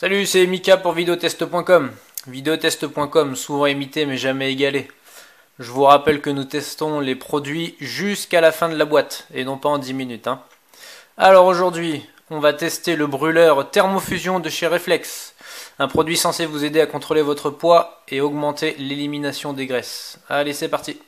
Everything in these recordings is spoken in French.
Salut, c'est Mika pour videotest.com. Videotest.com, souvent imité mais jamais égalé. Je vous rappelle que nous testons les produits jusqu'à la fin de la boîte et non pas en 10 minutes. Alors aujourd'hui, on va tester le brûleur Thermofusion de chez Reflex. Un produit censé vous aider à contrôler votre poids et augmenter l'élimination des graisses. Allez, c'est parti.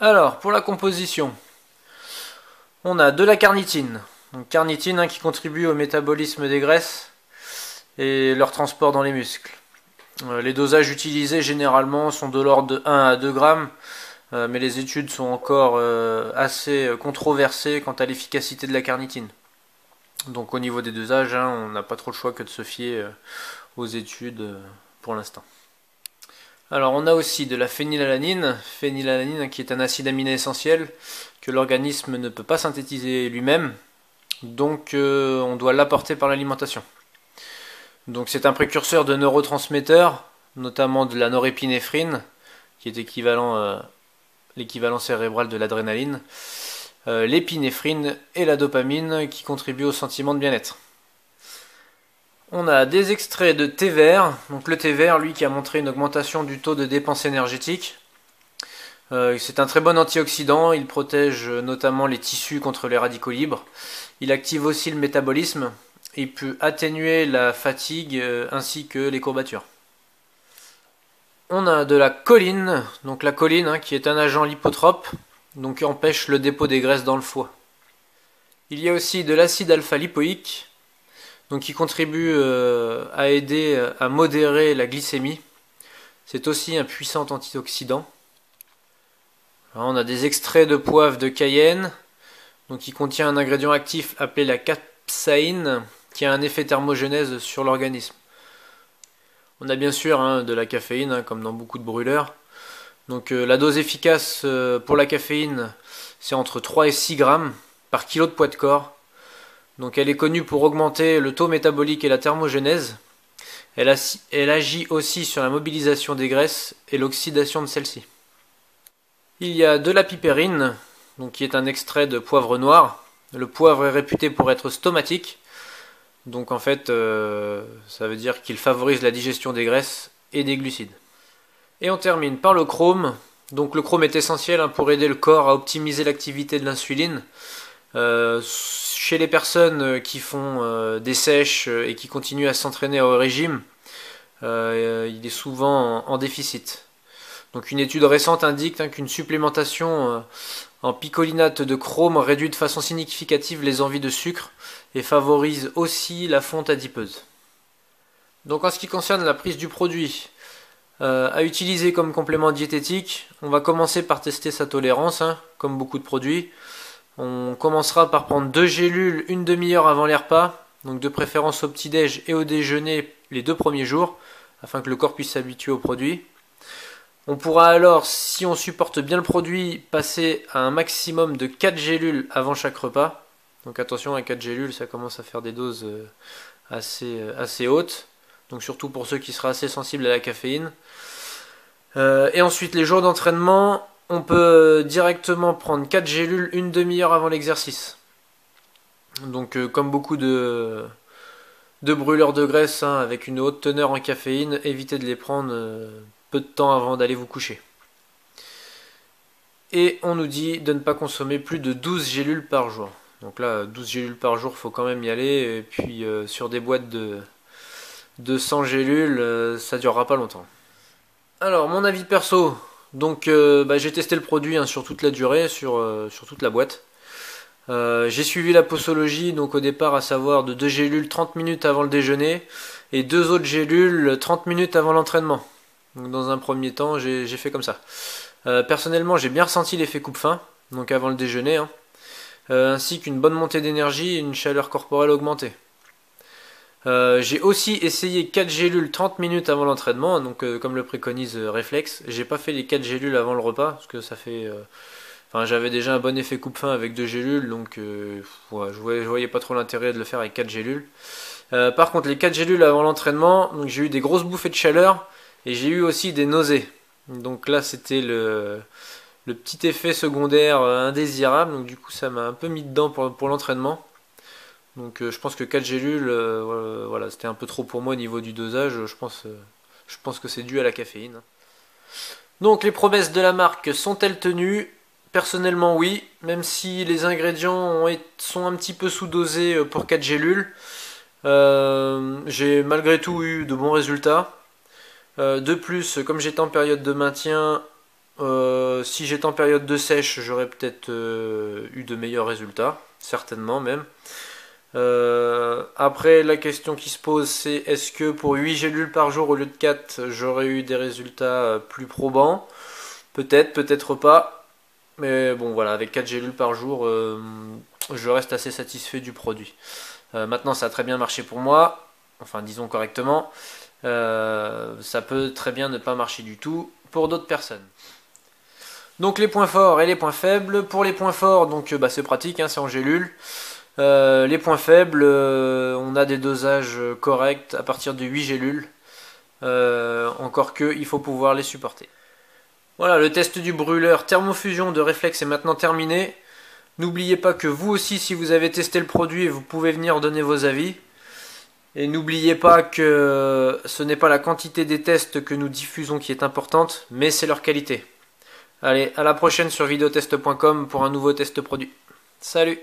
Alors, pour la composition, on a de la carnitine. Donc, carnitine qui contribue au métabolisme des graisses et leur transport dans les muscles. Les dosages utilisés généralement sont de l'ordre de 1 à 2 grammes, mais les études sont encore assez controversées quant à l'efficacité de la carnitine. Donc au niveau des dosages, on n'a pas trop le choix que de se fier aux études pour l'instant. Alors on a aussi de la phénylalanine, qui est un acide aminé essentiel que l'organisme ne peut pas synthétiser lui-même, donc on doit l'apporter par l'alimentation. Donc c'est un précurseur de neurotransmetteurs, notamment de la norépinéphrine, qui est l'équivalent cérébral de l'adrénaline, l'épinéphrine et la dopamine qui contribuent au sentiment de bien-être. On a des extraits de thé vert, donc le thé vert, lui, qui a montré une augmentation du taux de dépense énergétique. C'est un très bon antioxydant, il protège notamment les tissus contre les radicaux libres. Il active aussi le métabolisme, et il peut atténuer la fatigue ainsi que les courbatures. On a de la choline, donc la choline qui est un agent lipotrope, donc qui empêche le dépôt des graisses dans le foie. Il y a aussi de l'acide alpha-lipoïque, donc qui contribue à aider à modérer la glycémie. C'est aussi un puissant antioxydant. Alors, on a des extraits de poivre de Cayenne, donc qui contient un ingrédient actif appelé la capsaïne, qui a un effet thermogenèse sur l'organisme. On a bien sûr de la caféine, comme dans beaucoup de brûleurs. Donc la dose efficace pour la caféine, c'est entre 3 et 6 grammes par kilo de poids de corps. Donc elle est connue pour augmenter le taux métabolique et la thermogenèse. Elle agit aussi sur la mobilisation des graisses et l'oxydation de celles-ci. Il y a de la pipérine, donc qui est un extrait de poivre noir. Le poivre est réputé pour être stomatique. Donc en fait, ça veut dire qu'il favorise la digestion des graisses et des glucides. Et on termine par le chrome. Donc le chrome est essentiel pour aider le corps à optimiser l'activité de l'insuline. Chez les personnes qui font des sèches et qui continuent à s'entraîner au régime, il est souvent en déficit. Donc une étude récente indique qu'une supplémentation en picolinate de chrome réduit de façon significative les envies de sucre et favorise aussi la fonte adipeuse. Donc en ce qui concerne la prise du produit à utiliser comme complément diététique, on va commencer par tester sa tolérance, comme beaucoup de produits. On commencera par prendre 2 gélules une demi-heure avant les repas, donc de préférence au petit-déj et au déjeuner les 2 premiers jours, afin que le corps puisse s'habituer au produit. On pourra alors, si on supporte bien le produit, passer à un maximum de 4 gélules avant chaque repas. Donc attention, à 4 gélules, ça commence à faire des doses assez hautes. Donc surtout pour ceux qui seraient assez sensibles à la caféine. Et ensuite, les jours d'entraînement, on peut directement prendre 4 gélules une demi-heure avant l'exercice. Donc comme beaucoup de brûleurs de graisse avec une haute teneur en caféine, évitez de les prendre peu de temps avant d'aller vous coucher. Et on nous dit de ne pas consommer plus de 12 gélules par jour. Donc là, 12 gélules par jour, faut quand même y aller. Et puis sur des boîtes de 100 gélules, ça durera pas longtemps. Alors, mon avis perso. Donc j'ai testé le produit sur toute la durée, sur toute la boîte. J'ai suivi la posologie, donc au départ, à savoir de 2 gélules 30 minutes avant le déjeuner et 2 autres gélules 30 minutes avant l'entraînement. Donc dans un premier temps, j'ai fait comme ça. Personnellement, j'ai bien ressenti l'effet coupe-faim, donc avant le déjeuner, ainsi qu'une bonne montée d'énergie et une chaleur corporelle augmentée. J'ai aussi essayé 4 gélules 30 minutes avant l'entraînement, donc comme le préconise Reflex. J'ai pas fait les 4 gélules avant le repas, parce que ça fait... j'avais déjà un bon effet coupe-faim avec 2 gélules, donc je voyais pas trop l'intérêt de le faire avec 4 gélules. Par contre, les 4 gélules avant l'entraînement, donc j'ai eu des grosses bouffées de chaleur, et j'ai eu aussi des nausées. Donc là c'était le petit effet secondaire indésirable, donc du coup ça m'a un peu mis dedans pour l'entraînement. Donc je pense que 4 gélules, voilà, c'était un peu trop pour moi au niveau du dosage, je pense que c'est dû à la caféine. Donc les promesses de la marque sont-elles tenues? Personnellement oui, même si les ingrédients sont un petit peu sous-dosés pour 4 gélules. J'ai malgré tout eu de bons résultats. De plus, comme j'étais en période de maintien, si j'étais en période de sèche, j'aurais peut-être eu de meilleurs résultats, certainement même. Après, la question qui se pose, c'est est-ce que pour 8 gélules par jour au lieu de 4, j'aurais eu des résultats plus probants? Peut-être, peut-être pas. Mais bon, voilà, avec 4 gélules par jour, je reste assez satisfait du produit. Maintenant, ça a très bien marché pour moi. Enfin, disons correctement. Ça peut très bien ne pas marcher du tout pour d'autres personnes. Donc les points forts et les points faibles. Pour les points forts, donc c'est pratique, hein, c'est en gélule. Les points faibles, on a des dosages corrects à partir de 8 gélules. Encore que, il faut pouvoir les supporter. Voilà, le test du brûleur thermofusion de Réflex est maintenant terminé. N'oubliez pas que vous aussi, si vous avez testé le produit, vous pouvez venir donner vos avis. Et n'oubliez pas que ce n'est pas la quantité des tests que nous diffusons qui est importante, mais c'est leur qualité. Allez, à la prochaine sur videotest.com pour un nouveau test produit. Salut!